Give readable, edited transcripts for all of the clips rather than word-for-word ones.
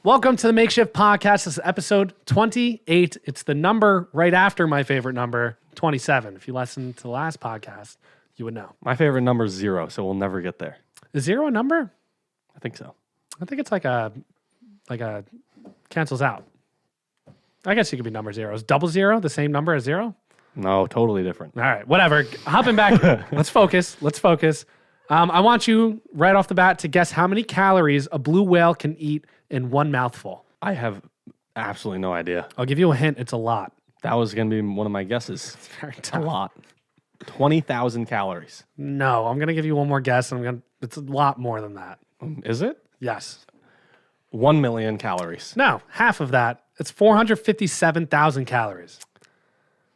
Welcome to the Makeshift podcast. This is episode 28. It's the number right after my favorite number, 27. If you listened to the last podcast, you would know. My favorite number is 0, so we'll never get there. Is 0 a number? I think so. I think it's like a cancels out. I guess you could be number 0. Is 00 the same number as 0? No, totally different. All right, whatever. Hopping back. Let's focus. I want you right off the bat to guess how many calories a blue whale can eat in one mouthful. I have absolutely no idea. I'll give you a hint. It's a lot. That was going to be one of my guesses. It's very A tough. lot. 20,000 calories. No, I'm going to give you one more guess, and it's a lot more than that. Is it? Yes. 1 million calories. No, half of that. It's 457,000 calories.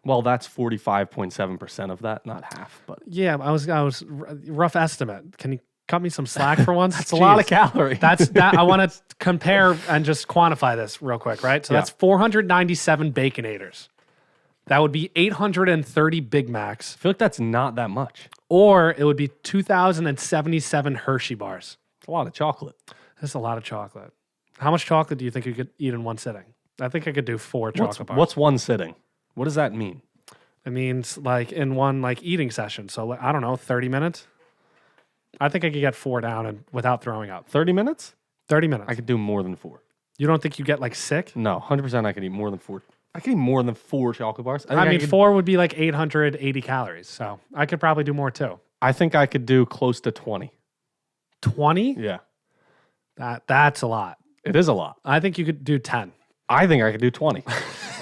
Well, that's 45.7% of that, not half, but Yeah, I was rough estimate. Can you cut me some slack for once? that's a lot of calories. I want to compare and just quantify this real quick, right? So Yeah. that's 497 Baconators. That would be 830 Big Macs, I feel like that's not that much. or it would be 2,077 Hershey bars. It's a lot of chocolate. That's a lot of chocolate. How much chocolate do you think you could eat in one sitting? I think I could do 4 chocolate bars. What's one sitting? What does that mean? It means like in one like eating session. So I don't know, 30 minutes. I think I could get 4 down and without throwing up. 30 minutes? 30 minutes. I could do more than 4. You don't think you get like sick? No, 100% I could eat more than 4. I could eat more than 4 chocolate bars. I mean, could, 4 would be like 880 calories. So I could probably do more too. I think I could do close to 20. 20? Yeah. That's a lot. It is a lot. I think you could do 10. I think I could do 20.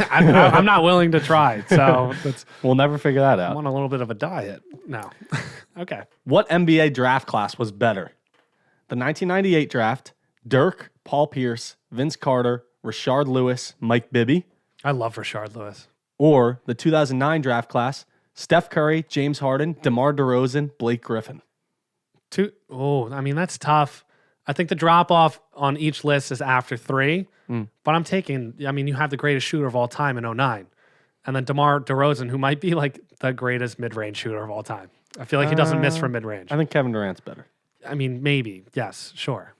I'm not willing to try. So We'll never figure that I'm out. on a little bit of a diet. No. Okay. What NBA draft class was better? The 1998 draft, Dirk, Paul Pierce, Vince Carter, Rashard Lewis, Mike Bibby, I love Rashard Lewis. or the 2009 draft class, Steph Curry, James Harden, DeMar DeRozan, Blake Griffin? I mean, that's tough. I think the drop off on each list is after 3, but you have the greatest shooter of all time in 09. And then DeMar DeRozan, who might be like the greatest mid-range shooter of all time. I feel like he doesn't miss from mid-range. I think Kevin Durant's better. I mean, maybe. Yes, sure.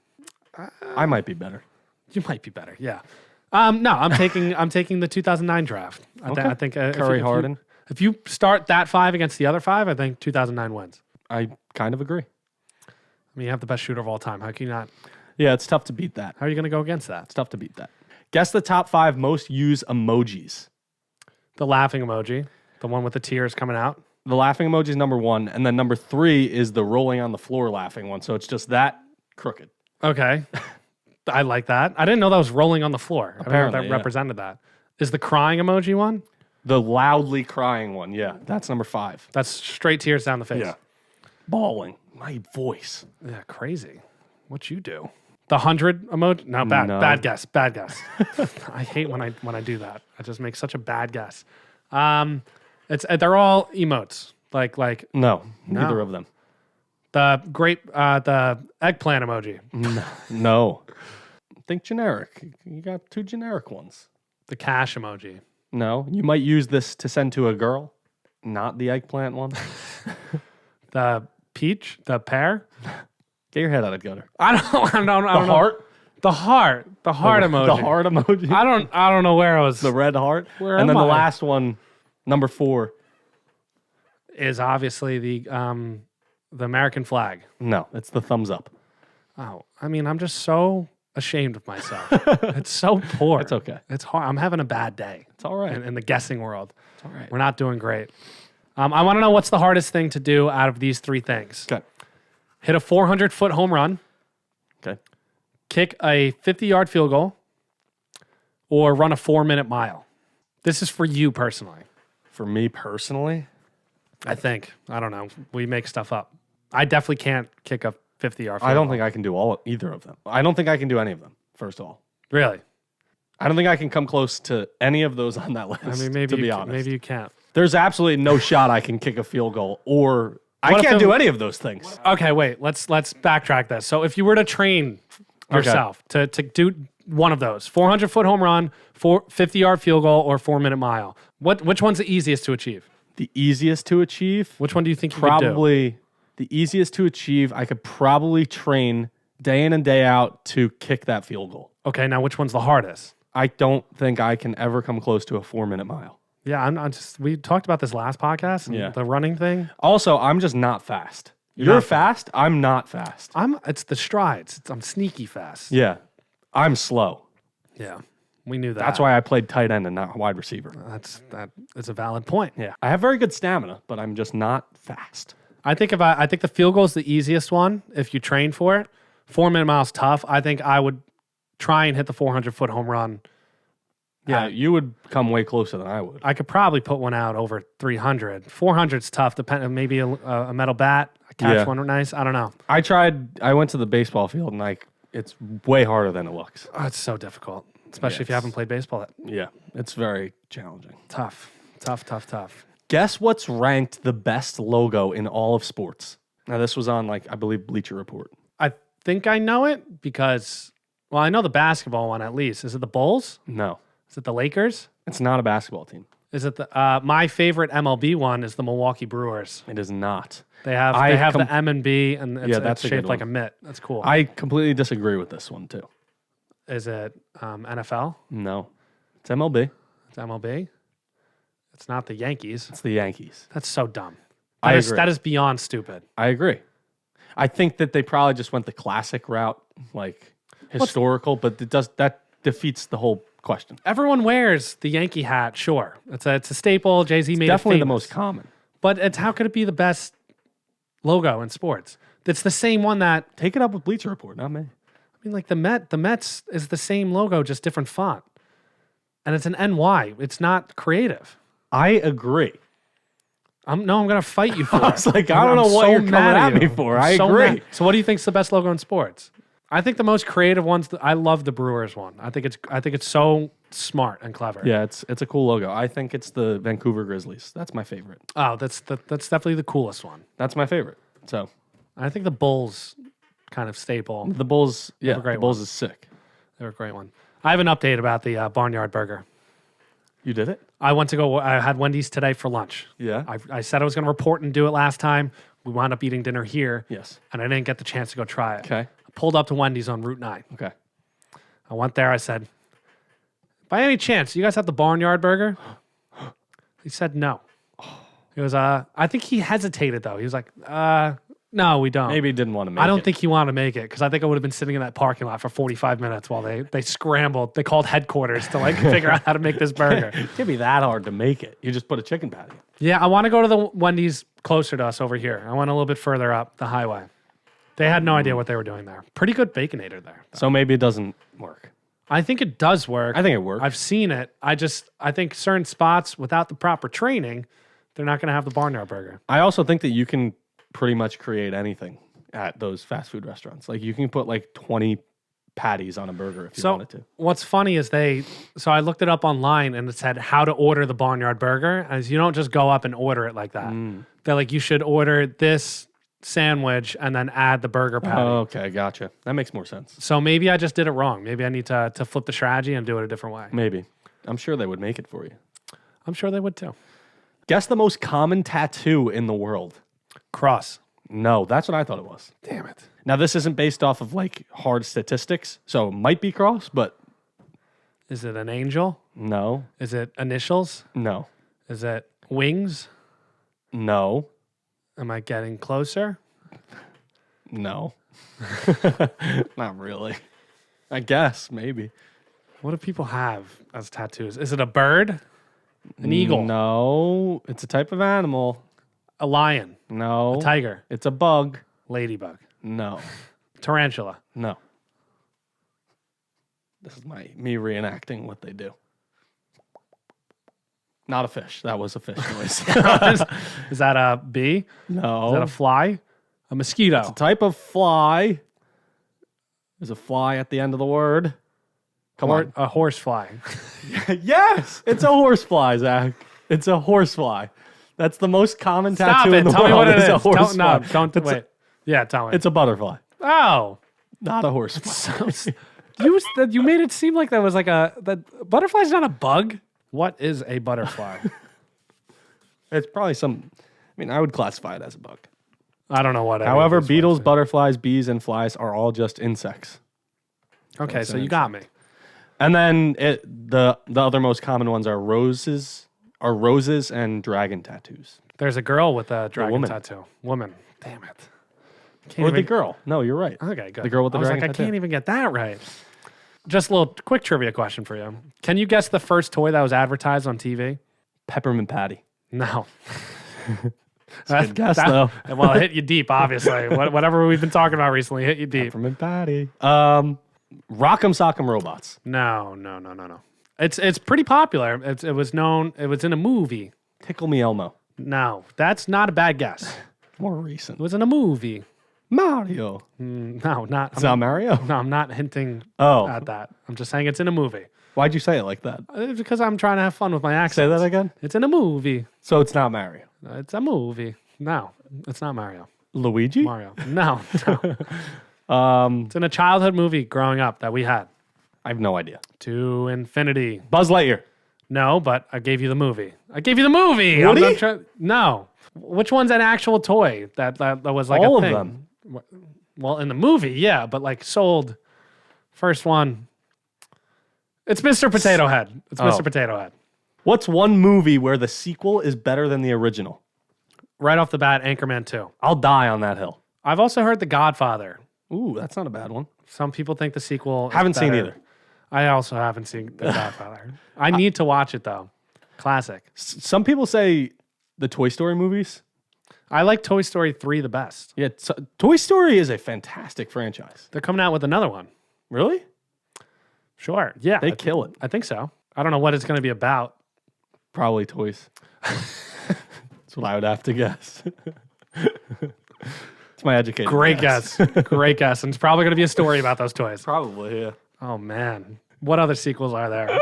I might be better. You might be better. Yeah. No, I'm taking the 2009 draft. I think Curry, Harden. If you start that 5 against the other 5, I think 2009 wins. I kind of agree. I mean, you have the best shooter of all time. How can you not? Yeah, it's tough to beat that. How are you going to go against that? It's tough to beat that. Guess the top 5 most used emojis. The laughing emoji, the one with the tears coming out. The laughing emoji is number 1, and then number 3 is the rolling on the floor laughing one. So it's just that crooked. Okay. I like that. I didn't know that was rolling on the floor. I Apparently, don't know if that represented that. Is the crying emoji one? The loudly crying one, yeah. That's number 5. That's straight tears down the face. Yeah. Bawling. My voice. Yeah, crazy. What you do? The 100 emoji? No, bad. No. Bad guess. Bad guess. I hate when I do that. I just make such a bad guess. They're all emotes. Like No, neither of them. the eggplant emoji. No. Think generic. You got 2 generic ones. The cash emoji. No. You might use this to send to a girl. Not the eggplant one. The peach. The pear. Get your head out of the gutter. I don't know. Heart? The heart. The heart emoji. The heart emoji. I don't know where I was. The red heart. Where and am then the I? last one, number 4. Is obviously the American flag. No, it's the thumbs up. Oh, I mean, I'm just so ashamed of myself. It's so poor. It's okay. It's hard. I'm having a bad day. It's all right. In the guessing world. It's all right. We're not doing great. I want to know what's the hardest thing to do out of these 3 things. Okay. Hit a 400-foot home run, Okay. kick a 50-yard field goal, or run a 4-minute mile. This is for you personally. For me personally, I think. I don't know. We make stuff up. I definitely can't kick a 50-yard field goal. I don't think I can do either of them. I don't think I can do any of them, first of all. Really? I don't think I can come close to any of those on that list, I mean, maybe to be honest. maybe you can't. There's absolutely no shot I can kick a field goal or I What if can't the- do any of those things. Okay, wait. Let's backtrack this. So if you were to train yourself to do one of those, 400-foot home run, 50-yard field goal, or 4-minute mile, which one's the easiest to achieve? The easiest to achieve? Which one do you think you could do? Probably the easiest to achieve, I could probably train day in and day out to kick that field goal. Okay, now which one's the hardest? I don't think I can ever come close to a 4-minute mile. Yeah, I'm just. We talked about this last podcast. And Yeah. the running thing. Also, I'm just not fast. You're not fast. I'm not fast. It's the strides. I'm sneaky fast. Yeah. I'm slow. Yeah, we knew that. That's why I played tight end and not wide receiver. That is a valid point. Yeah. I have very good stamina, but I'm just not fast. I think I think the field goal is the easiest one if you train for it. 4-minute miles tough. I think I would try and hit the 400-foot home run. Yeah, you would come way closer than I would. I could probably put one out over 300. 400's tough. Maybe a metal bat, a catch one nice. I don't know. I went to the baseball field and it's way harder than it looks. Oh, it's so difficult, especially if you haven't played baseball. Yeah, it's very challenging. Tough. Guess what's ranked the best logo in all of sports? Now, this was on, I believe, Bleacher Report. I think I know it because, I know the basketball one at least. Is it the Bulls? No. Is it the Lakers? It's not a basketball team. Is it the my favorite MLB one is the Milwaukee Brewers. It is not. They have the M and B, and it's shaped like a mitt. That's cool. I completely disagree with this one too. Is it NFL? No, it's MLB. It's MLB. It's not the Yankees. It's the Yankees. That's so dumb. I agree. That is beyond stupid. I agree. I think that they probably just went the classic route, historical, but that defeats the whole question. Everyone wears the Yankee hat. Sure, it's a staple. Jay-Z made Definitely it the famous. most common. But how could it be the best logo in sports? It's the same one that. Take it up with Bleacher Report, not me. I mean, the Mets is the same logo, just different font, and it's an NY. It's not creative. I agree. I'm gonna fight you for it. I was like, I don't know what you're coming at me for. I agree. So what do you think's the best logo in sports? I think the most creative ones. I love the Brewers one. I think it's so smart and clever. Yeah, it's a cool logo. I think it's the Vancouver Grizzlies. That's my favorite. Oh, that's definitely the coolest one. That's my favorite. So I think the Bulls kind of staple. the Bulls, yeah, great the Bulls one. is sick. They're a great one. I have an update about the Barnyard Burger. You did it? I went to go. I had Wendy's today for lunch. Yeah. I said I was going to report and do it last time. We wound up eating dinner here. Yes. And I didn't get the chance to go try it. Okay. I pulled up to Wendy's on Route 9. Okay. I went there. I said, by any chance, you guys have the Barnyard Burger? He said no. He was, I think he hesitated though. He was like, no, we don't. Maybe he didn't want to make it. I don't think he wanted to make it because I think I would have been sitting in that parking lot for 45 minutes while they scrambled. They called headquarters to figure out how to make this burger. It can't be that hard to make it. You just put a chicken patty. Yeah, I want to go to the Wendy's closer to us over here. I went a little bit further up the highway. They had no idea what they were doing there. Pretty good Baconator there. So maybe it doesn't work. I think it does work. I think it works. I've seen it. I think certain spots without the proper training, they're not going to have the Barnyard Burger. I also think that you can pretty much create anything at those fast food restaurants. You can put 20 patties on a burger if you wanted to. What's funny is so I looked it up online and it said how to order the Barnyard Burger. As you don't just go up and order it like that. They're like, you should order this sandwich and then add the burger patty. Oh, okay, gotcha. That makes more sense. So maybe I just did it wrong. Maybe I need to flip the strategy and do it a different way. Maybe. I'm sure they would make it for you. I'm sure they would too. Guess the most common tattoo in the world. Cross. No, that's what I thought it was. Damn it. Now, this isn't based off of hard statistics, so it might be cross, but Is it an angel? no, Is it initials? no, Is it wings? no, Am I getting closer? no. Not really. I guess, maybe. What do people have as tattoos? Is it a bird? An eagle? No, it's a type of animal. A lion? No. A tiger? It's a bug. Ladybug? No. Tarantula? No. This is me reenacting what they do. Not a fish. That was a fish noise. Is that a bee? No. Is that a fly? A mosquito? It's a type of fly. There's a fly at the end of the word. Come on. A horse fly. Yes, it's a horsefly, Zach. It's a horsefly. That's the most common Stop tattoo it. in the Tell world. me what it is. A horsefly. Don't wait. Yeah, tell me. It's a butterfly, oh. not a horsefly. You made it seem like that was that butterfly's not a bug. What is a butterfly? It's probably I would classify it as a bug. I don't know what. However, beetles, butterflies, bees, and flies are all just insects. Okay, so you got me. And then the other most common ones are roses and dragon tattoos. There's a girl with a dragon woman. tattoo. Woman. Damn it. Or the girl. No, you're right. Okay, good. The girl with the dragon tattoo. tattoo. I can't even get that right. Just a little quick trivia question for you. Can you guess the first toy that was advertised on TV? Peppermint patty. No. That's a good guess, though. Well, it hit you deep, obviously. Whatever we've been talking about recently hit you deep. Peppermint patty. Rock'em Sock'em Robots. No. It's pretty popular. It was known. It was in a movie. Tickle Me Elmo. No, that's not a bad guess. More recent. It was in a movie. Mario. No, not. It's not Mario? No, I'm not hinting Oh. at that. I'm just saying it's in a movie. Why'd you say it like that? Because I'm trying to have fun with my accent. Say that again? It's in a movie. So it's not Mario. It's a movie. No, it's not Mario. Luigi? Mario. No. It's in a childhood movie growing up that we had. I have no idea. To infinity. Buzz Lightyear. No, but I gave you the movie. Woody? No. Which one's an actual toy that was like all a thing? Of them. Well, in the movie, yeah, but like sold. First one. It's Mr. Potato Head. It's Mr. Potato Head. What's one movie where the sequel is better than the original? Right off the bat, Anchorman 2. I'll die on that hill. I've also heard The Godfather. Ooh, that's not a bad one. Some people think the sequel is Haven't seen better. either. I also haven't seen The Godfather. I need to watch it, though. Classic. Some people say the Toy Story movies. I like Toy Story 3 the best. Yeah, Toy Story is a fantastic franchise. They're coming out with another one. Really? Sure. Yeah. They kill it. I think so. I don't know what it's going to be about. Probably toys. That's what I would have to guess. It's my educated Great guess. Great guess. And it's probably going to be a story about those toys. Probably, yeah. Oh, man. What other sequels are there?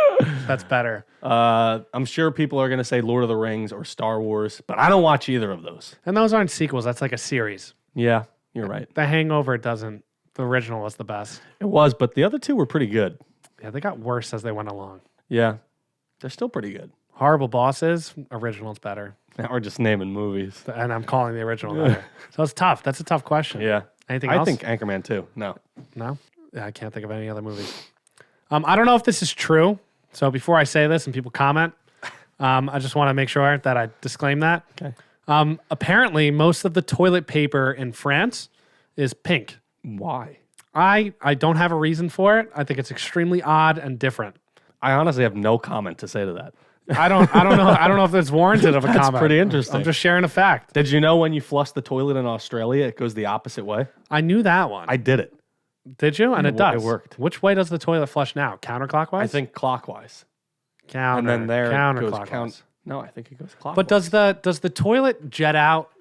That's better. I'm sure people are going to say Lord of the Rings or Star Wars, but I don't watch either of those. And those aren't sequels. That's like a series. Yeah, you're right. The Hangover doesn't. The original was the best. It was, but the other two were pretty good. Yeah, they got worse as they went along. Yeah, they're still pretty good. Horrible Bosses, original's better. Now we're just naming movies. And I'm calling the original better. So it's tough. That's a tough question. Yeah. Anything else? I think Anchorman too. No. No? Yeah, I can't think of any other movies. I don't know if this is true. So before I say this and people comment, I just want to make sure that I disclaim that. Okay. Apparently, most of the toilet paper in France is pink. Why? I don't have a reason for it. I think it's extremely odd and different. I honestly have no comment to say to that. I don't know. I don't know if that's warranted of a comment. That's pretty interesting. I'm just sharing a fact. Did you know when you flush the toilet in Australia, it goes the opposite way? I knew that one. I did it. Did you? And it does. It worked. Which way does the toilet flush now? Counterclockwise? I think clockwise. And then there it goes counterclockwise. No, I think it goes clockwise. But does the toilet jet out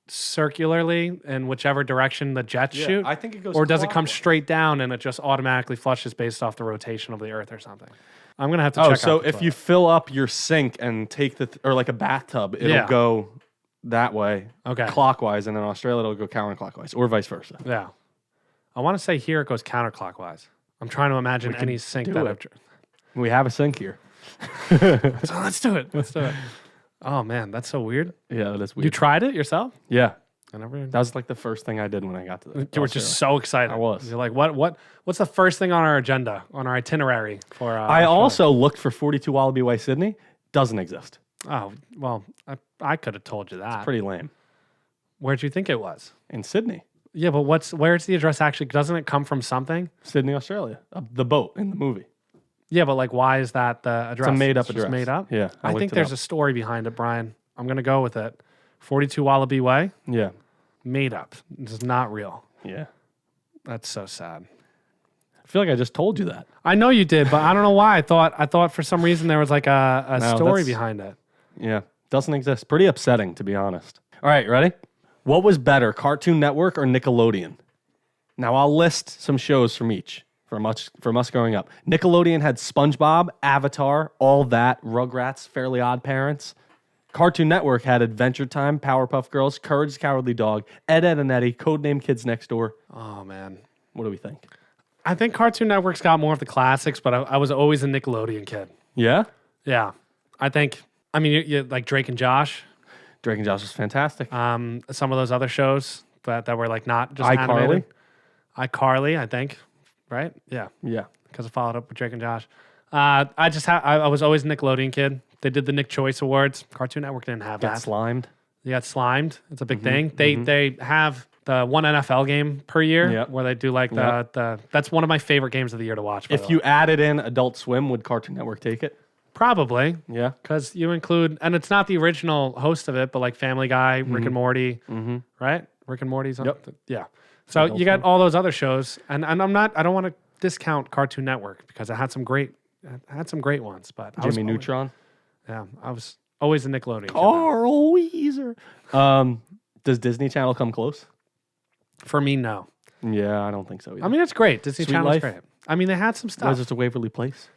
circularly in whichever direction the jets shoot? I think it goes Or does it come clockwise. straight down and it just automatically flushes based off the rotation of the earth or something? I'm going to have to check out so the if toilet. you fill up your sink and take or like a bathtub, it'll go that way, clockwise, and in Australia it'll go counterclockwise, or vice versa. Yeah. I want to say here it goes counterclockwise. I'm trying to imagine any sink that I've... We have a sink here. So let's do it. Let's do it. Oh, man, that's so weird. Yeah, that's weird. You tried it yourself? Yeah. I never... That was like the first thing I did when I got to the You were just so excited. I was. You're like, what's the first thing on our agenda, on our itinerary for... I also looked for 42 Wallaby Way, Sydney. Doesn't exist. Oh, well, I could have told you that. Pretty lame. Where'd you think it was? In Sydney. Yeah, but where's the address actually? Doesn't it come from something? Sydney, Australia. The boat in the movie. Yeah, but like, why is that the address? It's a made-up just address. Made up? Yeah. I think there's a story behind it, Brian. I'm going to go with it. 42 Wallaby Way? Yeah. Made up. This is not real. Yeah. That's so sad. I feel like I just told you that. I know you did, but I don't know why. I thought for some reason there was like a story behind it. Yeah. Doesn't exist. Pretty upsetting, to be honest. All right, ready? What was better, Cartoon Network or Nickelodeon? Now, I'll list some shows from each, from us growing up. Nickelodeon had SpongeBob, Avatar, All That, Rugrats, Fairly Odd Parents. Cartoon Network had Adventure Time, Powerpuff Girls, Courage the Cowardly Dog, Ed, Edd and Eddy, Codename Kids Next Door. Oh, man. What do we think? I think Cartoon Network's got more of the classics, but I was always a Nickelodeon kid. Yeah? Yeah. I mean, you like Drake and Josh. Drake and Josh was fantastic. Some of those other shows that were like not just iCarly? animated. iCarly, I think. Right? Yeah. Yeah. Because I followed up with Drake and Josh. I was always a Nickelodeon kid. They did the Nick Choice Awards. Cartoon Network didn't have Got that. slimed. They got slimed. It's a big thing. They have the one NFL game per year Yep. where they do like the that's one of my favorite games of the year to watch. If you added in Adult Swim, would Cartoon Network take it? probably Yeah. because you include, and it's not the original host of it, but like Family Guy, Rick and Morty, right? Rick and Morty's on. Yep. Yeah. So Adult you got all those other shows, and I don't want to discount Cartoon Network because it had some great ones, but Jimmy Neutron. I was always a Nickelodeon kid, though. Carl Weezer. Does Disney Channel come close? For me, no. Yeah, I don't think so either. I mean, it's great. Disney Sweet Channel's Life? great. I mean, they had some stuff. Was it a Waverly Place?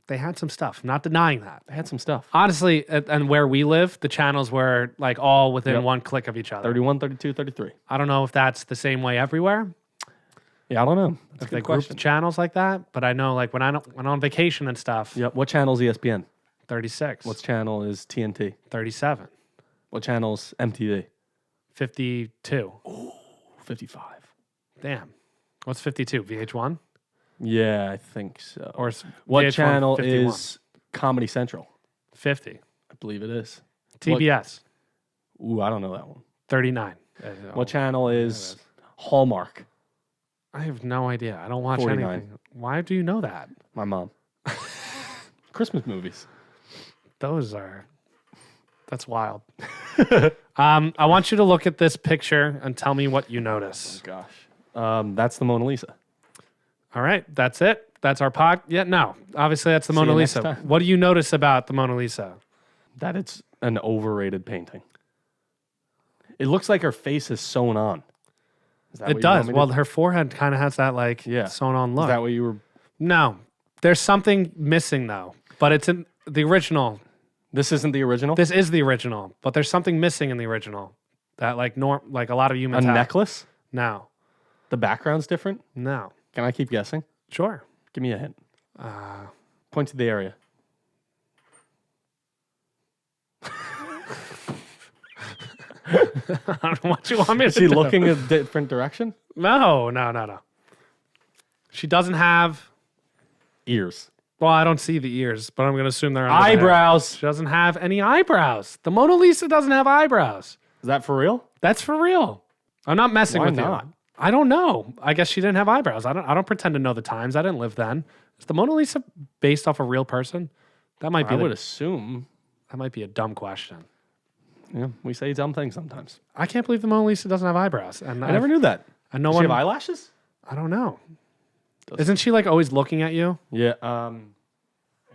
They had some stuff. I'm not denying that. They had some stuff. Honestly, and where we live, the channels were like all within Yep. one click of each other. 31, 32, 33. I don't know if that's the same way everywhere. Yeah, I don't know. That's If a they good group the question. channels like that, but I know like when I'm on vacation and stuff. Yep. What channel is ESPN? 36. What channel is TNT? 37. What channel is MTV? 52. 55. Damn. What's 52? VH1 Yeah, I think so. or is What VH1 channel 51? is Comedy Central? 50? I believe it is. TBS Ooh, I don't know that one. 39. What channel is Hallmark? I have no idea. I don't watch 49. anything. Why do you know that? My mom. Christmas movies. That's wild. I want you to look at this picture and tell me what you notice. Gosh. That's the Mona Lisa. All right, that's it. That's our pod. Yeah, no. Obviously, that's the See Mona you next Lisa. time. What do you notice about the Mona Lisa? That it's an overrated painting. It looks like her face is sewn on. Is that what It you does. want me to Well, do? her forehead kind of has that like sewn on look. Is that what you were? No, there's something missing though. But it's in the original. This isn't the original? This is the original, but there's something missing in the original that like a lot of A humans have. necklace? No, The background's different? no. Can I keep guessing? Sure. Give me a hint. Point to the area. I don't know what you want me to Is she do. looking a different direction? No. She doesn't have. Ears. Well, I don't see the ears, but I'm going to assume they're under the hair. Eyebrows. She doesn't have any eyebrows. The Mona Lisa doesn't have eyebrows. Is that for real? That's for real. I'm not messing Why with not? you. I don't know. I guess she didn't have eyebrows. I don't pretend to know the times. I didn't live then. Is the Mona Lisa based off a real person? That might be. I would assume. That might be a dumb question. Yeah, we say dumb things sometimes. I can't believe the Mona Lisa doesn't have eyebrows. And I never knew that. And no Does one. she have eyelashes? I don't know. Isn't she like always looking at you? Yeah, I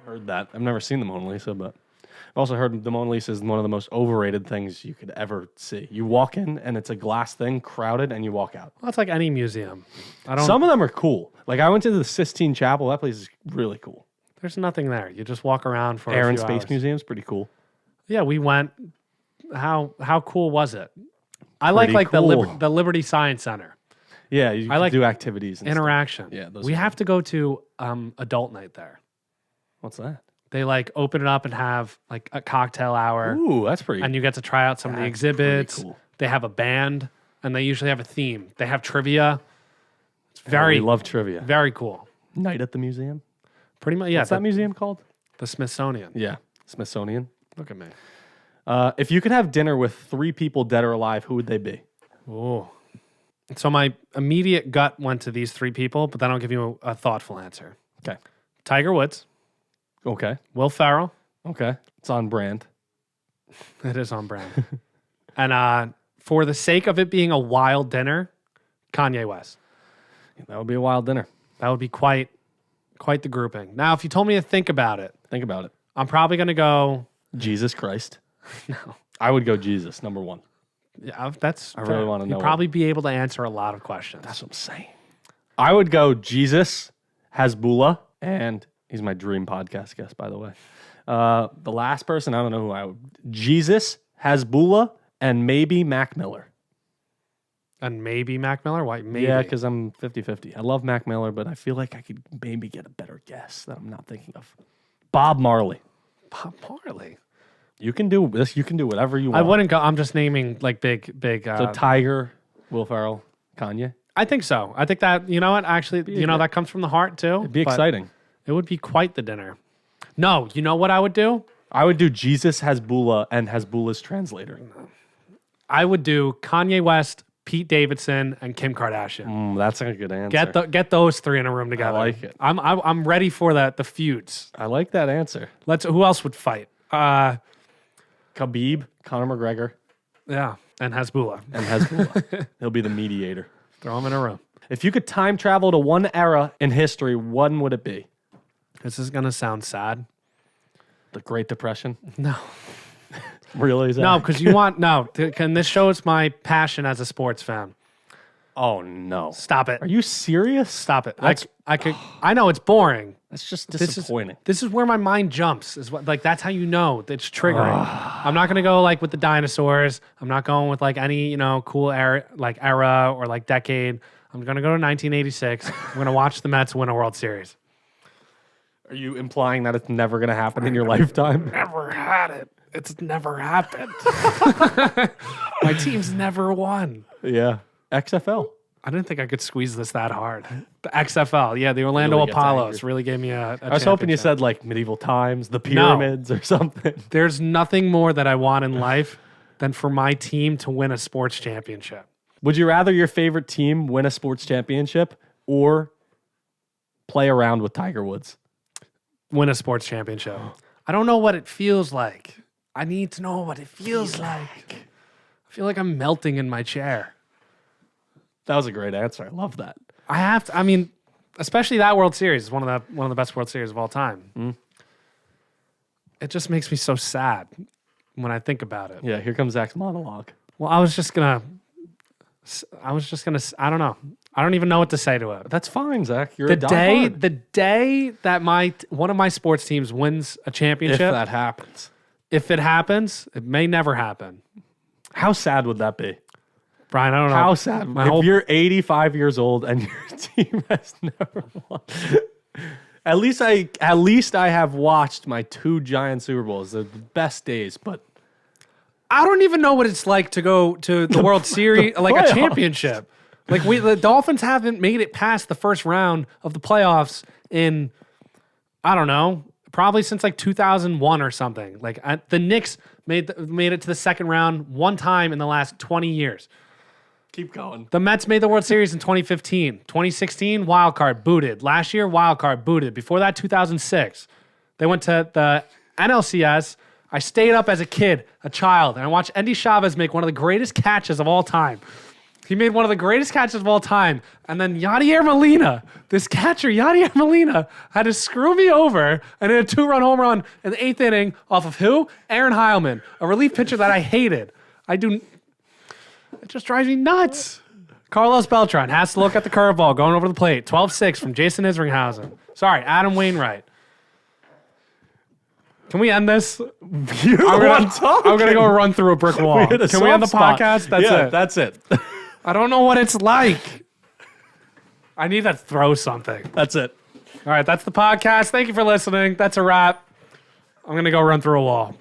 heard that. I've never seen the Mona Lisa, but I've also heard the Mona Lisa is one of the most overrated things you could ever see. You walk in and it's a glass thing, crowded, and you walk out. Well, it's like any museum. I don't. Some of them are cool. Like I went to the Sistine Chapel. That place is really cool. There's nothing there. You just walk around for Air a and few Space hours. Museum's pretty cool. Yeah, we went. How cool was it? I like cool. the Liberty Science Center. Yeah, you I can like do activities and stuff. Interaction. Yeah, those we are have to go to adult night there. What's that? They like open it up and have like a cocktail hour, Ooh, that's pretty. and you get to try out some of the That's pretty exhibits. cool. They have a band, and they usually have a theme. They have trivia. It's we very love trivia. very cool. Night at the museum. Pretty much, yeah. What's that museum called? The Smithsonian. Yeah, Smithsonian. Look at me. If you could have dinner with 3 people dead or alive, who would they be? Oh. So my immediate gut went to these 3 people, but then I'll give you a thoughtful answer. Okay. Tiger Woods, Okay. Will Ferrell. Okay. It's on brand. It is on brand. And for the sake of it being a wild dinner, Kanye West. That would be a wild dinner. That would be quite the grouping. Now, if you told me to think about it, Think about it. I'm probably going to go. Jesus Christ. No, I would go Jesus, number 1. yeah, that's. I really wanna know You'd probably be able to answer a lot of questions. That's what I'm saying. I would go Jesus, Hasbullah, and he's my dream podcast guest, by the way. The last person, I don't know who I would. Jesus, Hasbullah, and maybe Mac Miller. And maybe Mac Miller. Why? Maybe. Yeah, because I'm 50-50. I love Mac Miller, but I feel like I could maybe get a better guess that I'm not thinking of. Bob Marley. Bob Marley. You can do this. You can do whatever you want. I wouldn't go. I'm just naming like big. So Tiger, Will Ferrell, Kanye. I think so. I think that, you know what? Actually, that comes from the heart too. It'd be exciting. It would be quite the dinner. No, you know what I would do? I would do Jesus Hezbollah and Hezbollah's translator. I would do Kanye West, Pete Davidson, and Kim Kardashian. That's a good answer. Get those three in a room together. I like it. I'm ready for the feuds. I like that answer. Who else would fight? Khabib, Conor McGregor, and Hezbollah. He'll be the mediator. Throw them in a room. If you could time travel to one era in history, when would it be? This is gonna sound sad. The Great Depression? No. Really? No, because and this shows my passion as a sports fan. Oh no! Stop it! Are you serious? Stop it! I know it's boring. That's just disappointing. This is where my mind jumps. That's how you know it's triggering. I'm not gonna go like with the dinosaurs. I'm not going with like any cool era or like decade. I'm gonna go to 1986. I'm gonna watch the Mets win a World Series. Are you implying that it's never gonna happen in your lifetime? Never had it. It's never happened. My team's never won. Yeah. XFL. I didn't think I could squeeze this that hard. The XFL, the Orlando Apollos really gave me a I was hoping you said like medieval times, the pyramids or something. There's nothing more that I want in life than for my team to win a sports championship. Would you rather your favorite team win a sports championship or play around with Tiger Woods? Win a sports championship. I don't know what it feels like. I need to know what it feels like. I feel like I'm melting in my chair. That was a great answer. I love that. Especially that World Series is one of the best World Series of all time. It just makes me so sad when I think about it. Yeah, here comes Zach's monologue. Well, I don't know. I don't even know what to say to it. That's fine, Zach. You're the day that one of my sports teams wins a championship. If that happens. If it happens, it may never happen. How sad would that be? Brian, I don't know. How sad. If you're 85 years old and your team has never won. At least I have watched my 2 giant Super Bowls. They're the best days, but I don't even know what it's like to go to the World Series, like a championship. Like the Dolphins haven't made it past the first round of the playoffs in, I don't know, probably since like 2001 or something. Like the Knicks made it to the second round one time in the last 20 years. Keep going. The Mets made the World Series in 2015. 2016, wild card, booted. Last year, wild card, booted. Before that, 2006. They went to the NLCS. I stayed up as a kid, a child, and I watched Endy Chavez make one of the greatest catches of all time. He made one of the greatest catches of all time. And then Yadier Molina, this catcher, Yadier Molina, had to screw me over and hit a 2-run home run in the 8th inning off of who? Aaron Heilman, a relief pitcher that I hated. It just drives me nuts. Carlos Beltran has to look at the curveball going over the plate. 12-6 from Jason Isringhausen. Sorry, Adam Wainwright. Can we end this? I'm going to go run through a brick wall. Can we end the podcast? That's it. I don't know what it's like. I need to throw something. That's it. All right, that's the podcast. Thank you for listening. That's a wrap. I'm going to go run through a wall.